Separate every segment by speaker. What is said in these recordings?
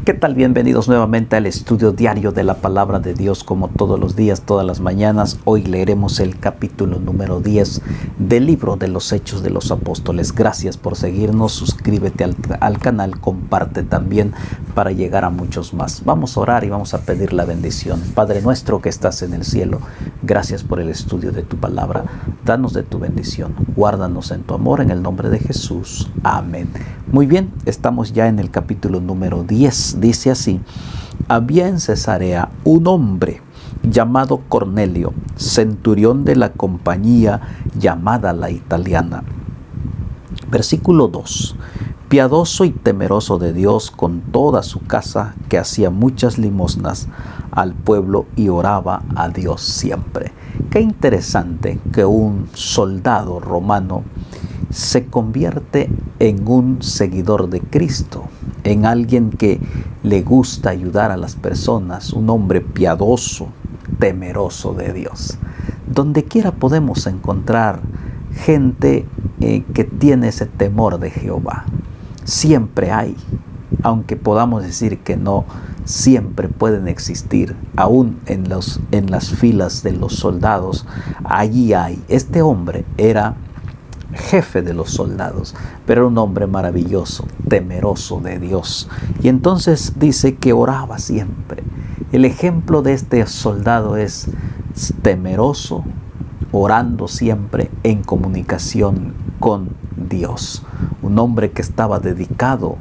Speaker 1: ¿Qué tal? Bienvenidos nuevamente al estudio diario de la Palabra de Dios, como todos los días, todas las mañanas. Hoy leeremos el capítulo número 10 del libro de los Hechos de los Apóstoles. Gracias por seguirnos, suscríbete al canal, comparte también para llegar a muchos más. Vamos a orar y vamos a pedir la bendición. Padre nuestro que estás en el cielo, gracias por el estudio de tu palabra. Danos de tu bendición, guárdanos en tu amor, en el nombre de Jesús. Amén. Muy bien, estamos ya en el capítulo número 10. Dice así: había en Cesarea un hombre llamado Cornelio, centurión de la compañía llamada la Italiana. Versículo 2. Piadoso y temeroso de Dios con toda su casa, que hacía muchas limosnas al pueblo y oraba a Dios siempre. Qué interesante que un soldado romano se convierte en un seguidor de Cristo, en alguien que le gusta ayudar a las personas, un hombre piadoso, temeroso de Dios. Donde quiera podemos encontrar gente que tiene ese temor de Jehová. Siempre hay, aunque podamos decir que no, siempre pueden existir, aún en las filas de los soldados, allí hay. Este hombre era jefe de los soldados, pero era un hombre maravilloso, temeroso de Dios. Y entonces dice que oraba siempre. El ejemplo de este soldado es temeroso, orando siempre en comunicación con Dios. Un hombre que estaba dedicado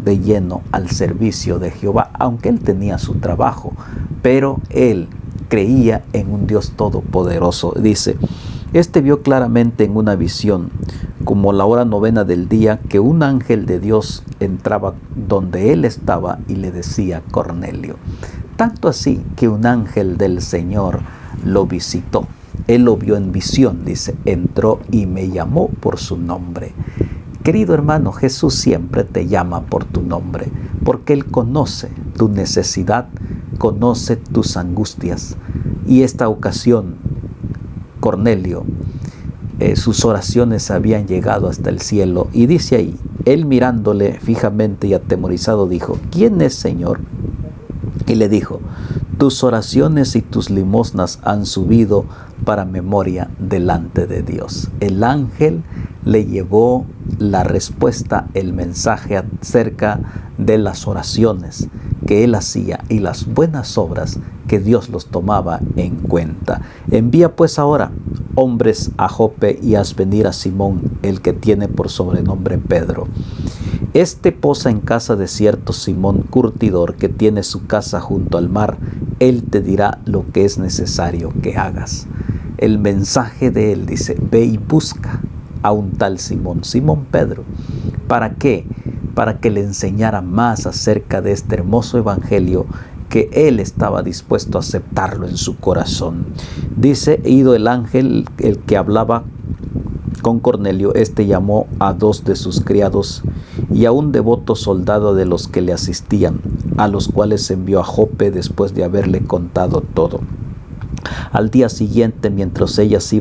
Speaker 1: de lleno al servicio de Jehová, aunque él tenía su trabajo, pero él creía en un Dios todopoderoso. Dice: este vio claramente en una visión, como la hora novena del día, que un ángel de Dios entraba donde él estaba y le decía: Cornelio. Tanto así que un ángel del Señor lo visitó. Él lo vio en visión, dice, entró y me llamó por su nombre. Querido hermano, Jesús siempre te llama por tu nombre, porque Él conoce tu necesidad, conoce tus angustias. Y esta ocasión, Cornelio, sus oraciones habían llegado hasta el cielo. Y dice ahí, él mirándole fijamente y atemorizado dijo: ¿quién es, Señor? Y le dijo: tus oraciones y tus limosnas han subido para memoria delante de Dios. El ángel le llevó la respuesta, el mensaje acerca de las oraciones que él hacía y las buenas obras que Dios los tomaba en cuenta. Envía pues ahora hombres a Jope y haz venir a Simón, el que tiene por sobrenombre Pedro. Este posa en casa de cierto Simón curtidor, que tiene su casa junto al mar. Él te dirá lo que es necesario que hagas. El mensaje de él dice: ve y busca a un tal Simón, Simón Pedro. ¿Para qué? Para que le enseñara más acerca de este hermoso evangelio, que él estaba dispuesto a aceptarlo en su corazón. Dice: ido el ángel, el que hablaba con Cornelio, este llamó a 2 de sus criados y a un devoto soldado de los que le asistían, a los cuales envió a Jope después de haberle contado todo. Al día siguiente, mientras ellos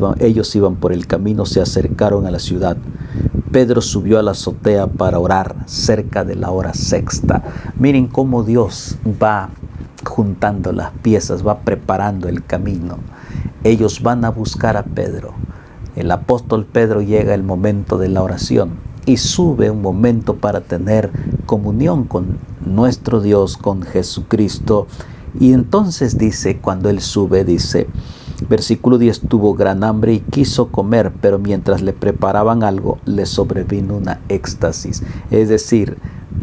Speaker 1: iban por el camino, se acercaron a la ciudad. Pedro subió a la azotea para orar cerca de la hora sexta. Miren cómo Dios va juntando las piezas, va preparando el camino. Ellos van a buscar a Pedro. El apóstol Pedro llega el momento de la oración y sube un momento para tener comunión con nuestro Dios, con Jesucristo. Y entonces dice, cuando él sube, dice, versículo 10, tuvo gran hambre y quiso comer, pero mientras le preparaban algo, le sobrevino una éxtasis. Es decir,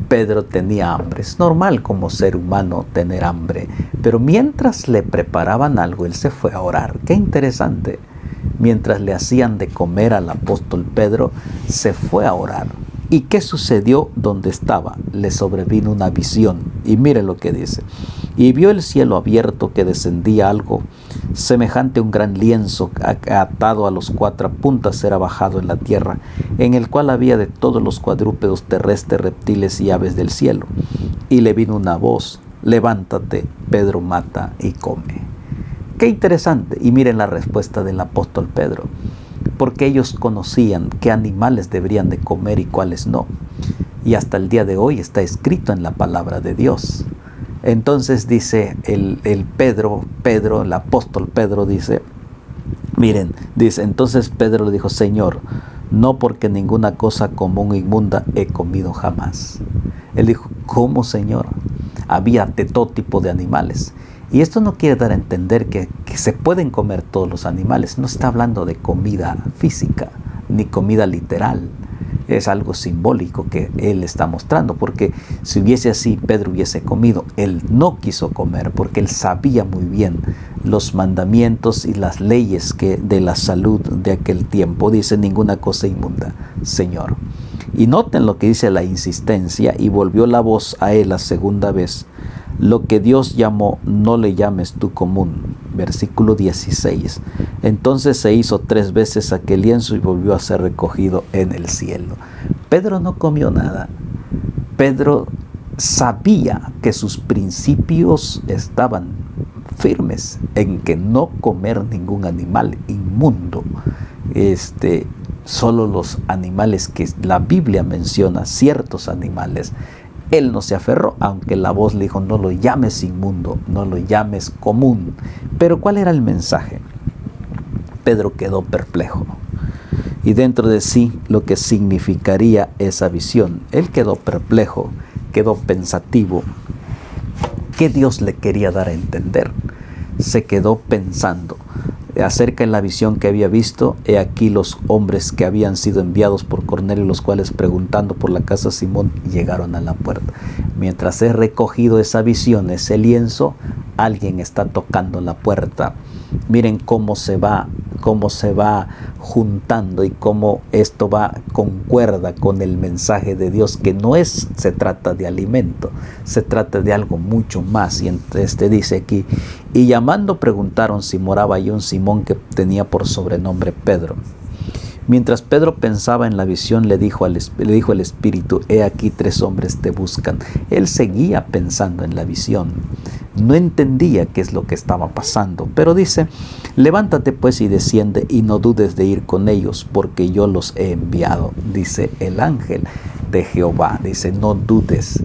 Speaker 1: Pedro tenía hambre. Es normal como ser humano tener hambre, pero mientras le preparaban algo, él se fue a orar. Qué interesante. Mientras le hacían de comer al apóstol Pedro, se fue a orar. ¿Y qué sucedió donde estaba? Le sobrevino una visión. Y mire lo que dice: y vio el cielo abierto, que descendía algo semejante a un gran lienzo atado a los 4 puntas, era bajado en la tierra, en el cual había de todos los cuadrúpedos terrestres, reptiles y aves del cielo. Y le vino una voz: levántate, Pedro, mata y come. Qué interesante. Y miren la respuesta del apóstol Pedro: porque ellos conocían qué animales deberían de comer y cuáles no. y hasta el día de hoy está escrito en la palabra de Dios. Entonces dice el apóstol Pedro dice, miren, dice, entonces Pedro le dijo, Señor, no porque ninguna cosa común o inmunda he comido jamás. Él dijo, ¿cómo, Señor? Había de todo tipo de animales. Y esto no quiere dar a entender que se pueden comer todos los animales. No está hablando de comida física, ni comida literal. Es algo simbólico que él está mostrando, porque si hubiese así, Pedro hubiese comido. Él no quiso comer porque él sabía muy bien los mandamientos y las leyes de la salud de aquel tiempo. Dice, ninguna cosa inmunda, Señor. Y noten lo que dice la insistencia, y volvió la voz a él la segunda vez. Lo que Dios llamó, no le llames tú común. Versículo 16. Entonces se hizo 3 veces aquel lienzo y volvió a ser recogido en el cielo. Pedro no comió nada. Pedro sabía que sus principios estaban firmes en que no comer ningún animal inmundo. Solo los animales que la Biblia menciona, ciertos animales. Él no se aferró, aunque la voz le dijo, no lo llames inmundo, no lo llames común. Pero ¿cuál era el mensaje? Pedro quedó perplejo. Y dentro de sí lo que significaría esa visión. Él quedó perplejo, quedó pensativo. ¿Qué Dios le quería dar a entender? Se quedó pensando acerca de la visión que había visto. He aquí los hombres que habían sido enviados por Cornelio, los cuales preguntando por la casa de Simón llegaron a la puerta. Mientras he recogido esa visión, ese lienzo, alguien está tocando la puerta. Miren cómo se va juntando y cómo esto concuerda con el mensaje de Dios, que no se trata de alimento, se trata de algo mucho más. Y entonces dice aquí, y llamando preguntaron si moraba allí un Simón que tenía por sobrenombre Pedro. Mientras Pedro pensaba en la visión, le dijo el Espíritu, he aquí 3 hombres te buscan. Él seguía pensando en la visión. No entendía qué es lo que estaba pasando, pero dice, levántate pues y desciende y no dudes de ir con ellos, porque yo los he enviado, dice el ángel de Jehová. Dice, no dudes,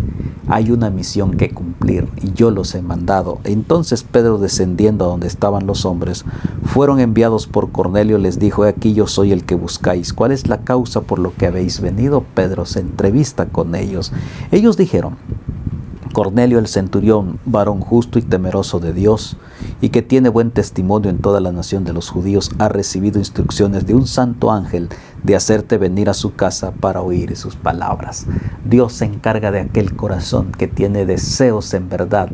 Speaker 1: hay una misión que cumplir y yo los he mandado. Entonces Pedro, descendiendo a donde estaban los hombres, fueron enviados por Cornelio, les dijo, aquí yo soy el que buscáis. ¿Cuál es la causa por lo que habéis venido? Pedro se entrevista con ellos. Ellos dijeron, Cornelio el centurión, varón justo y temeroso de Dios, y que tiene buen testimonio en toda la nación de los judíos, ha recibido instrucciones de un santo ángel de hacerte venir a su casa para oír sus palabras. Dios se encarga de aquel corazón que tiene deseos en verdad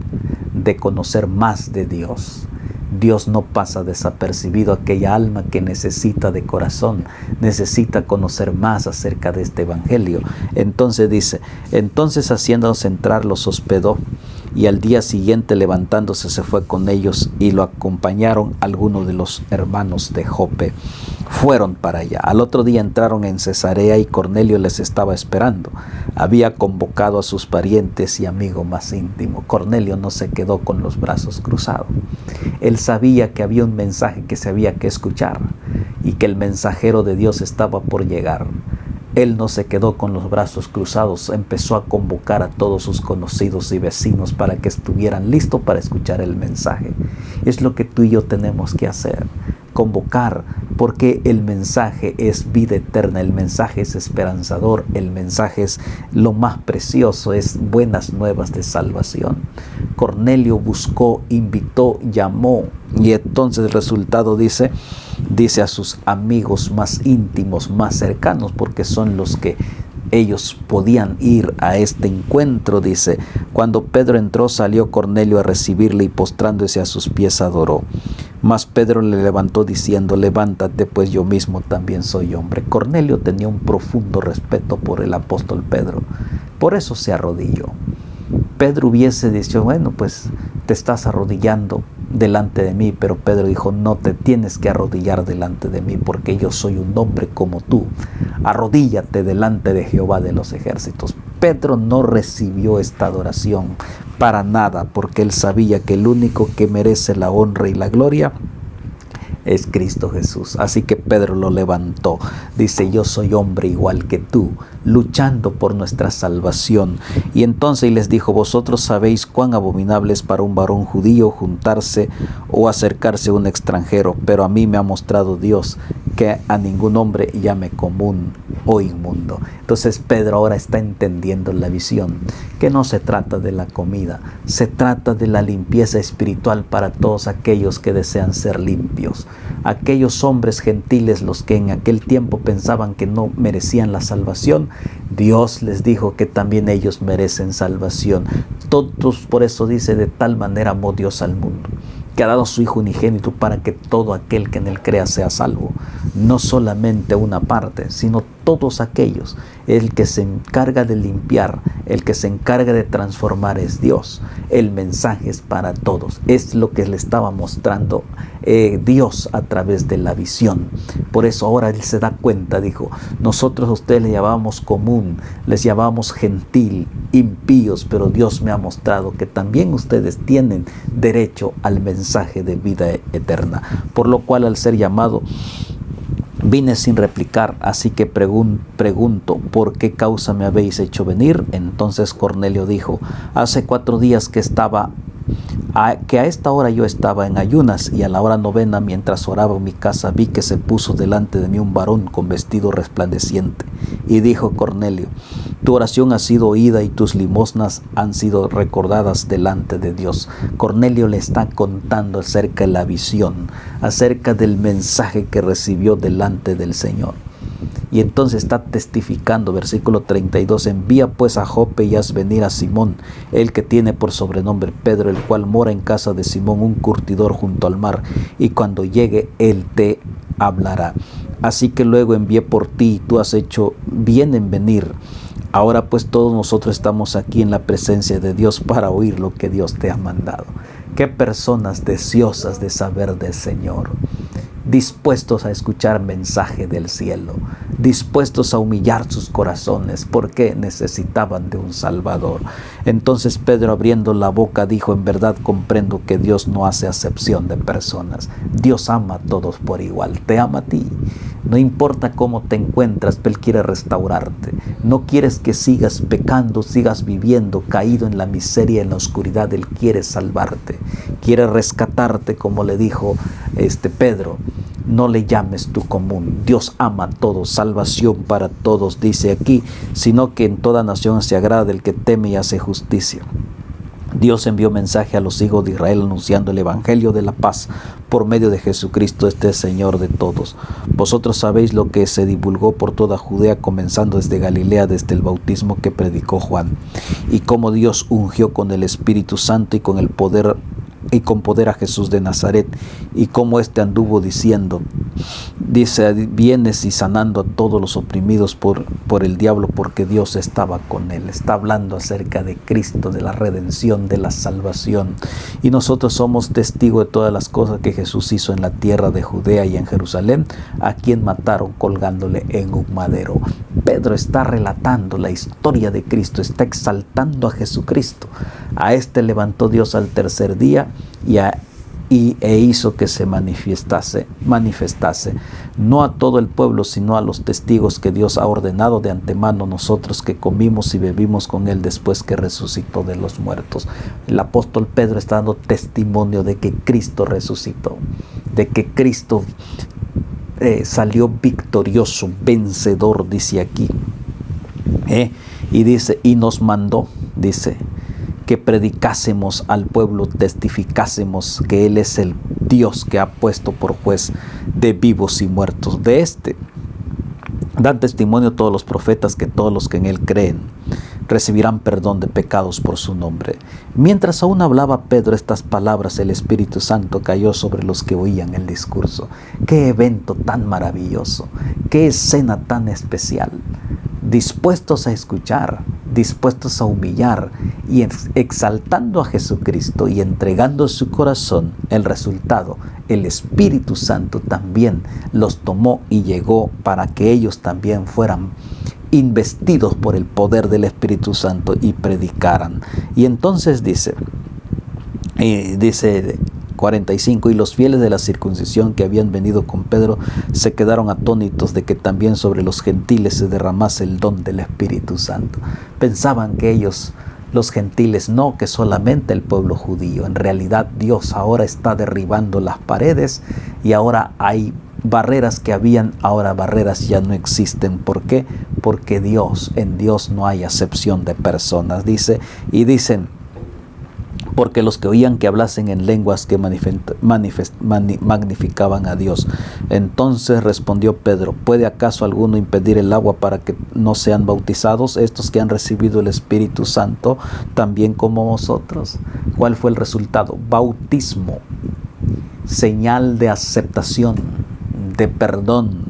Speaker 1: de conocer más de Dios. Dios no pasa desapercibido aquella alma que necesita de corazón, necesita conocer más acerca de este evangelio. Entonces dice, entonces haciéndolos entrar los hospedó, y al día siguiente levantándose se fue con ellos y lo acompañaron algunos de los hermanos de Jope. Fueron para allá. Al otro día entraron en Cesarea y Cornelio les estaba esperando. Había convocado a sus parientes y amigos más íntimos. Cornelio no se quedó con los brazos cruzados. Él sabía que había un mensaje que se había que escuchar y que el mensajero de Dios estaba por llegar. Él no se quedó con los brazos cruzados, empezó a convocar a todos sus conocidos y vecinos para que estuvieran listos para escuchar el mensaje. Es lo que tú y yo tenemos que hacer, convocar, porque el mensaje es vida eterna, el mensaje es esperanzador, el mensaje es lo más precioso, es buenas nuevas de salvación. Cornelio buscó, invitó, llamó, y entonces el resultado dice a sus amigos más íntimos, más cercanos, porque son los que ellos podían ir a este encuentro. Dice, cuando Pedro entró, salió Cornelio a recibirle y postrándose a sus pies adoró. Mas Pedro le levantó diciendo, levántate, pues yo mismo también soy hombre. Cornelio tenía un profundo respeto por el apóstol Pedro, por eso se arrodilló. Pedro hubiese dicho, bueno, pues te estás arrodillando delante de mí, pero Pedro dijo, no te tienes que arrodillar delante de mí, porque yo soy un hombre como tú. Arrodíllate delante de Jehová de los ejércitos. Pedro no recibió esta adoración para nada, porque él sabía que el único que merece la honra y la gloria es Cristo Jesús. Así que Pedro lo levantó. Dice, yo soy hombre igual que tú, luchando por nuestra salvación. Y entonces les dijo, vosotros sabéis cuán abominable es para un varón judío juntarse o acercarse a un extranjero, pero a mí me ha mostrado Dios que a ningún hombre llame común o inmundo. Entonces Pedro ahora está entendiendo la visión, que no se trata de la comida, se trata de la limpieza espiritual para todos aquellos que desean ser limpios. Aquellos hombres gentiles, los que en aquel tiempo pensaban que no merecían la salvación, Dios les dijo que también ellos merecen salvación. Todos, por eso dice, de tal manera amó Dios al mundo, que ha dado a su Hijo unigénito para que todo aquel que en él crea sea salvo. No solamente una parte, sino todos aquellos. El que se encarga de limpiar, el que se encarga de transformar es Dios. El mensaje es para todos. Es lo que le estaba mostrando Dios a través de la visión. Por eso ahora él se da cuenta, dijo, nosotros a ustedes les llamábamos común, les llamábamos gentil, impíos, pero Dios me ha mostrado que también ustedes tienen derecho al mensaje de vida eterna. Por lo cual, al ser llamado, vine sin replicar, así que pregunto, ¿por qué causa me habéis hecho venir? Entonces Cornelio dijo, hace 4 días que a esta hora yo estaba en ayunas, y a la hora 9, mientras oraba en mi casa, vi que se puso delante de mí un varón con vestido resplandeciente. Y dijo Cornelio, tu oración ha sido oída y tus limosnas han sido recordadas delante de Dios. Cornelio le está contando acerca de la visión, acerca del mensaje que recibió delante del Señor. Y entonces está testificando, versículo 32, envía pues a Jope y haz venir a Simón, el que tiene por sobrenombre Pedro, el cual mora en casa de Simón, un curtidor junto al mar, y cuando llegue él te hablará. Así que luego envié por ti y tú has hecho bien en venir. Ahora pues todos nosotros estamos aquí en la presencia de Dios para oír lo que Dios te ha mandado. Qué personas deseosas de saber del Señor, dispuestos a escuchar mensaje del cielo, dispuestos a humillar sus corazones porque necesitaban de un Salvador. Entonces Pedro, abriendo la boca, dijo, en verdad comprendo que Dios no hace acepción de personas. Dios ama a todos por igual, te ama a ti. No importa cómo te encuentras, Él quiere restaurarte. No quieres que sigas pecando, sigas viviendo caído en la miseria, en la oscuridad. Él quiere salvarte, quiere rescatarte, como le dijo Pedro. No le llames tu común. Dios ama a todos, salvación para todos, dice aquí, sino que en toda nación se agrada del que teme y hace justicia. Dios envió mensaje a los hijos de Israel anunciando el evangelio de la paz por medio de Jesucristo, Señor de todos. Vosotros sabéis lo que se divulgó por toda Judea, comenzando desde Galilea, desde el bautismo que predicó Juan, y cómo Dios ungió con el Espíritu Santo y con poder a Jesús de Nazaret, y cómo anduvo diciendo, dice, vienes y sanando a todos los oprimidos por el diablo, porque Dios estaba con él. Está hablando acerca de Cristo, de la redención, de la salvación. Y nosotros somos testigos de todas las cosas que Jesús hizo en la tierra de Judea y en Jerusalén, a quien mataron colgándole en un madero. Pedro está relatando la historia de Cristo, está exaltando a Jesucristo. A levantó Dios al tercer día e hizo que se manifestase, no a todo el pueblo, sino a los testigos que Dios ha ordenado de antemano, nosotros que comimos y bebimos con él después que resucitó de los muertos. El apóstol Pedro está dando testimonio de que Cristo resucitó, de que Cristo salió victorioso, vencedor, dice aquí. Y dice, y nos mandó, dice, que predicásemos al pueblo, testificásemos que Él es el Dios que ha puesto por juez de vivos y muertos. De dan testimonio todos los profetas que todos los que en Él creen recibirán perdón de pecados por su nombre. Mientras aún hablaba Pedro estas palabras, el Espíritu Santo cayó sobre los que oían el discurso. ¡Qué evento tan maravilloso! ¡Qué escena tan especial! Dispuestos a escuchar, dispuestos a humillar y exaltando a Jesucristo y entregando su corazón. El resultado, el Espíritu Santo también los tomó y llegó para que ellos también fueran investidos por el poder del Espíritu Santo y predicaran. Y entonces dice 45. Y los fieles de la circuncisión que habían venido con Pedro se quedaron atónitos de que también sobre los gentiles se derramase el don del Espíritu Santo. Pensaban que ellos, los gentiles, no, que solamente el pueblo judío. En realidad Dios ahora está derribando las paredes y ahora hay barreras que habían, ahora barreras ya no existen. ¿Por qué? Porque en Dios no hay acepción de personas. Dicen, porque los que oían que hablasen en lenguas que magnificaban a Dios. Entonces respondió Pedro: ¿puede acaso alguno impedir el agua para que no sean bautizados estos que han recibido el Espíritu Santo también como vosotros? ¿Cuál fue el resultado? Bautismo, señal de aceptación, de perdón,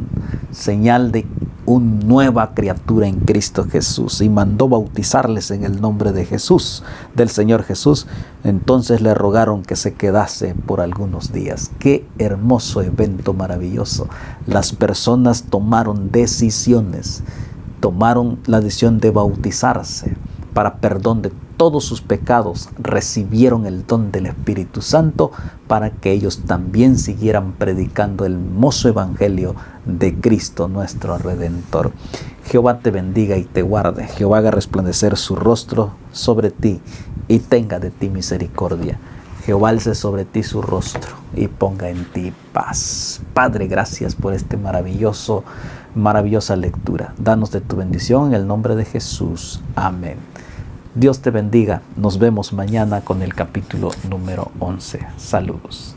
Speaker 1: señal de una nueva criatura en Cristo Jesús, y mandó bautizarles en el nombre de Jesús, del Señor Jesús. Entonces le rogaron que se quedase por algunos días. Qué hermoso evento maravilloso. Las personas tomaron decisiones, tomaron la decisión de bautizarse para perdón de todos sus pecados, recibieron el don del Espíritu Santo para que ellos también siguieran predicando el hermoso evangelio de Cristo nuestro Redentor. Jehová te bendiga y te guarde. Jehová haga resplandecer su rostro sobre ti y tenga de ti misericordia. Jehová alce sobre ti su rostro y ponga en ti paz. Padre, gracias por esta maravillosa lectura. Danos de tu bendición en el nombre de Jesús. Amén. Dios te bendiga. Nos vemos mañana con el capítulo número 11. Saludos.